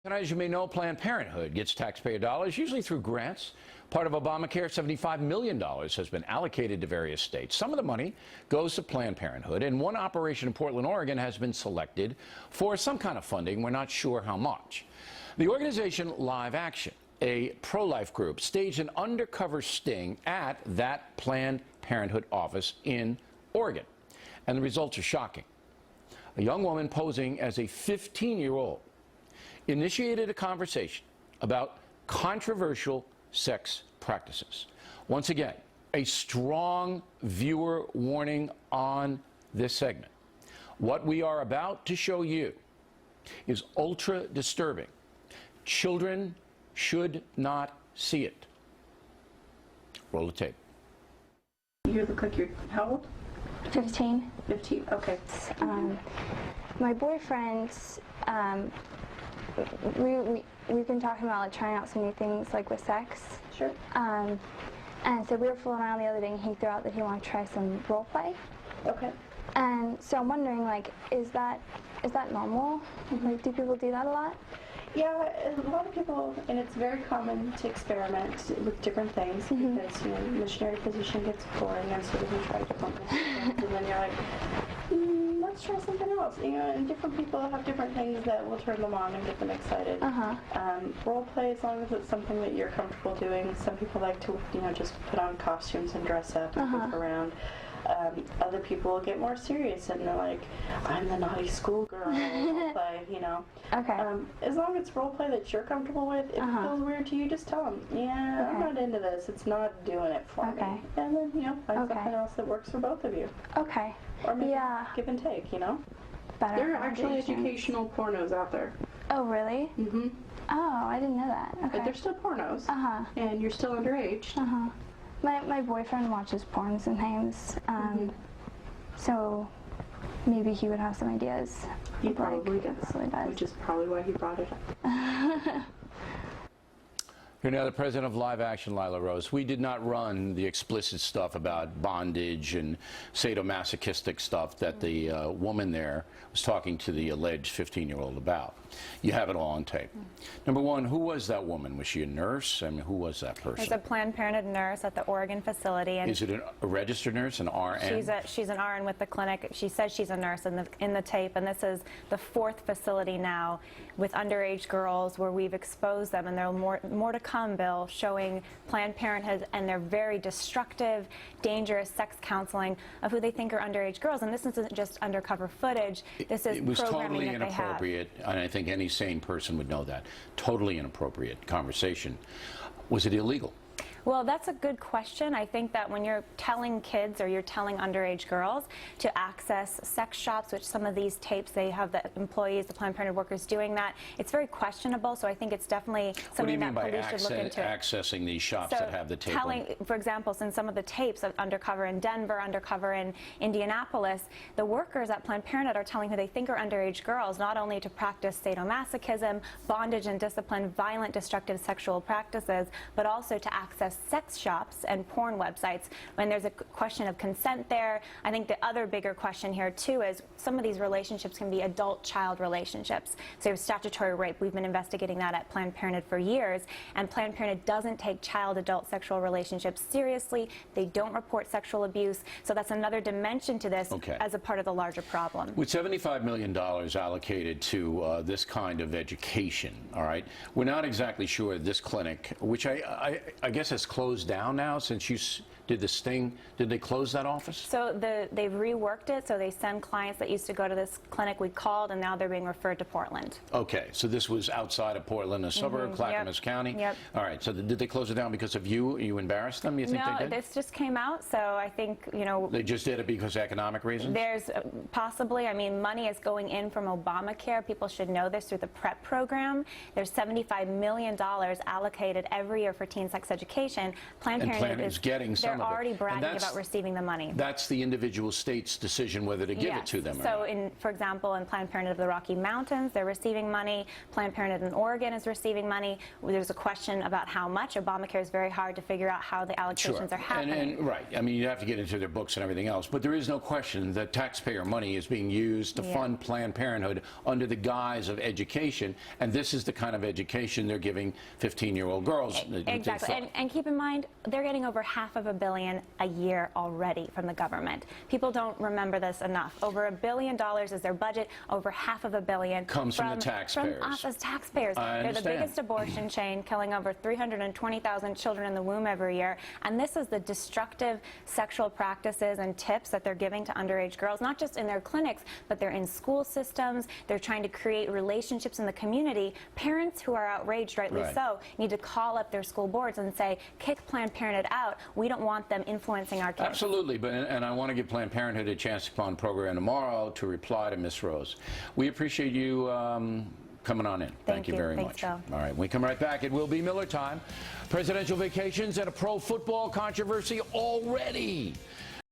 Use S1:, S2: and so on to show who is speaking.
S1: And as you may know, Planned Parenthood gets taxpayer dollars, usually through grants. Part of Obamacare, $75 million has been allocated to various states. Some of the money goes to Planned Parenthood, and one operation in Portland, Oregon has been selected for some kind of funding. We're not sure how much. The organization Live Action, a pro-life group, staged an undercover sting at that Planned Parenthood office in Oregon. And the results are shocking. A young woman posing as a 15-year-old initiated a conversation about controversial sex practices. Once again, a strong viewer warning on this segment. What we are about to show you is ultra disturbing. Children should not see it. Roll the tape.
S2: You look like you're how old?
S3: 15.
S2: 15, okay.
S3: My boyfriend, we've been talking about like trying out some new things like with sex.
S2: Sure.
S3: And so we were fooling around the other day and he threw out that he wanted to try some role play.
S2: Okay.
S3: And so I'm wondering, like, is that normal?
S2: Mm-hmm.
S3: Like, do people do that a lot?
S2: Yeah, a lot of people, and it's very common to experiment with different things because, you know, missionary position gets boring and so we try different things. And then you're like, let's try something else. You know, and different people have different things that will turn them on and get them excited. Role play, as long as it's something that you're comfortable doing. Some people like to, you know, just put on costumes and dress up and move around. Other people get more serious and they're like, I'm the naughty schoolgirl, role play, you know.
S3: Okay.
S2: As long as it's role play that you're comfortable with, if it feels weird to you, just tell them, yeah, I'm not into this. It's not doing it for me. And then, you know, find something else that works for both of you.
S3: Okay.
S2: Or maybe give and take, you know.
S3: There
S2: are actually educational pornos out there.
S3: Oh, really?
S2: Mm-hmm.
S3: Oh, I didn't know that. Okay.
S2: But they're still pornos. And you're still underage.
S3: My boyfriend watches porn sometimes, so maybe he would have some ideas.
S2: He probably does,
S3: does.
S2: Which is probably why he brought it up.
S1: Here now, the president of Live Action, Lila Rose. We did not run the explicit stuff about bondage and sadomasochistic stuff that the woman there was talking to the alleged 15-year-old about. You have it all on tape. Number one, who was that woman? Was she a nurse? I mean, who was that person?
S4: She's a Planned Parenthood nurse at the Oregon facility. And
S1: is it a registered nurse, an RN?
S4: She's an RN with the clinic. She says she's a nurse in the tape, and this is the 4th facility now with underage girls where we've exposed them, and there are more to come, Bill, showing Planned Parenthood and their very destructive, dangerous sex counseling of who they think are underage girls. And this isn't just undercover footage. This is
S1: it was
S4: programming
S1: totally
S4: that they have.
S1: inappropriate, and I think any sane person would know that. Totally inappropriate conversation. Was it illegal?
S4: Well, that's a good question. I think that when you're telling kids or you're telling underage girls to access sex shops, which some of these tapes, they have the employees, the Planned Parenthood workers doing that, it's very questionable. So I think it's definitely something that police should look into.
S1: Accessing these shops that have the tape?
S4: For example, in some of the tapes of undercover in Denver, undercover in Indianapolis, the workers at Planned Parenthood are telling who they think are underage girls not only to practice sadomasochism, bondage and discipline, violent, destructive sexual practices, but also to access sex shops and porn websites. When there's a question of consent there, I think the other bigger question here too is some of these relationships can be adult-child relationships. So statutory rape, we've been investigating that at Planned Parenthood for years, and Planned Parenthood doesn't take child-adult sexual relationships seriously. They don't report sexual abuse. So that's another dimension to this as a part of the larger problem. With
S1: $75 million allocated to this kind of education, all right, we're not exactly sure this clinic, which I guess has closed down now since you did the sting. Did they close that office? So
S4: they've reworked it, so they send clients that used to go to this clinic. We called, and now they're being referred to Portland.
S1: Okay, so this was outside of Portland, a suburb, Clackamas County?
S4: Yep.
S1: All right, so did they close it down because of you? You embarrassed them, you think they did?
S4: No, this just came out, so I think, you know...
S1: They just did it because of economic reasons?
S4: There's possibly, I mean, money is going in from Obamacare. People should know this through the PrEP program. There's $75 million allocated every year for teen sex education. Planned Parenthood
S1: is getting some some of it.
S4: already
S1: And
S4: bragging
S1: that's-
S4: about receiving the money.
S1: That's the individual state's decision whether to give it to them or
S4: So,
S1: not.
S4: for example, in Planned Parenthood of the Rocky Mountains, they're receiving money. Planned Parenthood in Oregon is receiving money. There's a question about how much. Obamacare is very hard to figure out how the allocations are happening.
S1: And right. I mean, you have to get into their books and everything else. But there is no question that taxpayer money is being used to fund Planned Parenthood under the guise of education. And this is the kind of education they're giving 15-year-old girls.
S4: Exactly. And keep in mind, they're getting over $500 million a year already from the government. People don't remember this enough. Over $1 billion is their budget. Over $500 million
S1: comes from the taxpayers.
S4: From us as taxpayers.
S1: I
S4: They're the
S1: understand.
S4: biggest abortion chain, killing over 320,000 children in the womb every year. And this is the destructive sexual practices and tips that they're giving to underage girls, not just in their clinics, but they're in school systems. They're trying to create relationships in the community. Parents who are outraged, rightly so, need to call up their school boards and say, kick Planned Parenthood out. We don't want them influencing our kids.
S1: Absolutely, and I want to give Planned Parenthood a chance to come on program tomorrow to reply to Ms. Rose. We appreciate you coming on in. Thank you very
S4: Thanks,
S1: much.
S4: Bill.
S1: All right, when we come right back, it will be Miller time. Presidential vacations and a pro football controversy already.